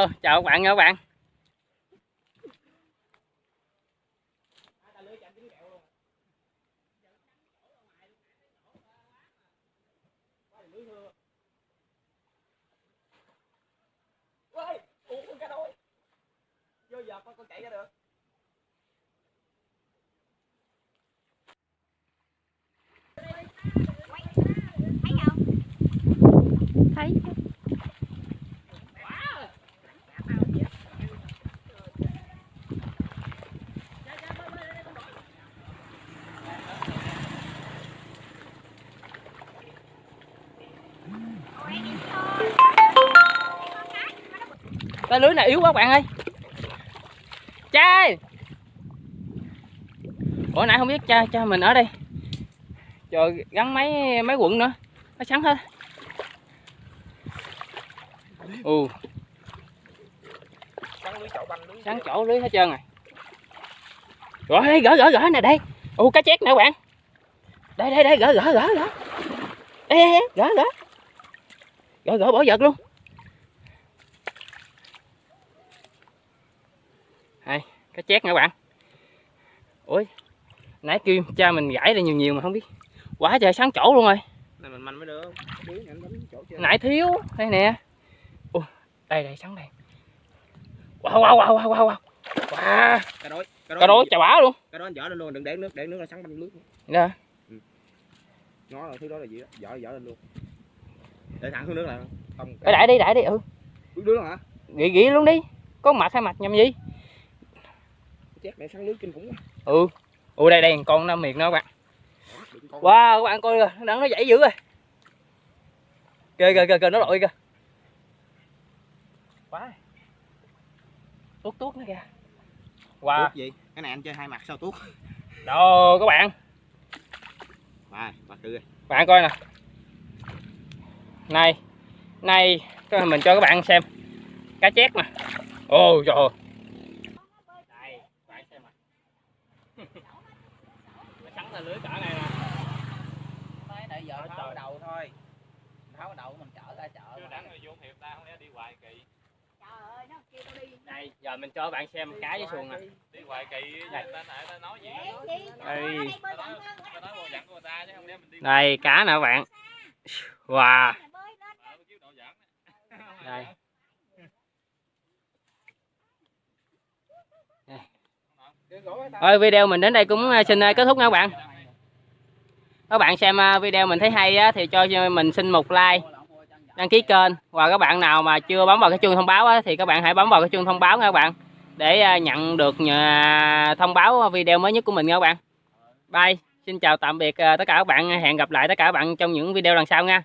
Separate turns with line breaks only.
Alo, chào các bạn nha các bạn. Con chạy ra được.
Thấy không? Thấy.
Cái lưới này yếu quá bạn ơi. Trai. Ủa nãy không biết cha mình ở đây. Trời, gắn mấy quận nữa. Nó sắn hết. Sắn chỗ lưới hết trơn rồi. Rồi gỡ nè đây. Cá chét nè bạn. Đây gỡ. Ê, gỡ bỏ vật luôn. Đây, cá chét nè bạn. Ui, nãy kêu cha mình gãi ra nhiều mà không biết. Quá trời sắn chỗ luôn rồi.
Này mình mạnh mới được.
Nãy thiếu. Đây nè. Đây sắn đây. Wow. Wow. Cá đối chà bá luôn.
Cái đó anh dở lên luôn, đừng để nước là sắn banh nước.
Dạ.
Nó là thứ đó là gì đó, dở lên luôn. Để thẳng xuống nước là không.
Đại đi.
Bước nước hả?
Gỉ luôn đi. Có mặt hay mặt nhầm gì?
Chết mẹ sắn nước kinh khủng
Đây
quá.
đây con nó miệt nó các bạn. Wow, các bạn coi kìa, nó dãy dữ rồi. Kìa nó lội kìa. Quá. Tuốt nó kìa. Wow.
Tuốt gì? Cái này anh chơi hai mặt sao tuốt?
Đồ các bạn.
Bà tư rồi.
Bạn coi nè. Này mình cho các bạn xem cá chép nè. Trời ơi. Đây, bạn xem nè. Nó sắn ra lưới cỡ này nè.
Nãy giờ tháo cái đầu thôi. Tháo cái đầu mình chở ra chợ.
Chưa đáng rồi vô thiệp ta không lẽ đi hoài kỳ.
Trời ơi, nó kêu tao đi.
Đây, giờ mình cho bạn xem cá với xuồng nè.
Đi hoài kỳ ta nói gì.
Đây.
Ta nói bộ dặn của người ta chứ không lẽ mình đi.
Đây cá nè các bạn. Wow. Đây. Thôi video mình đến đây cũng xin kết thúc nha các bạn. Các bạn xem video mình thấy hay thì cho mình xin một like, đăng ký kênh, và các bạn nào mà chưa bấm vào cái chuông thông báo thì các bạn hãy bấm vào cái chuông thông báo nha các bạn, để nhận được thông báo video mới nhất của mình nha các bạn. Bye, xin chào tạm biệt tất cả các bạn, hẹn gặp lại tất cả các bạn trong những video lần sau nha.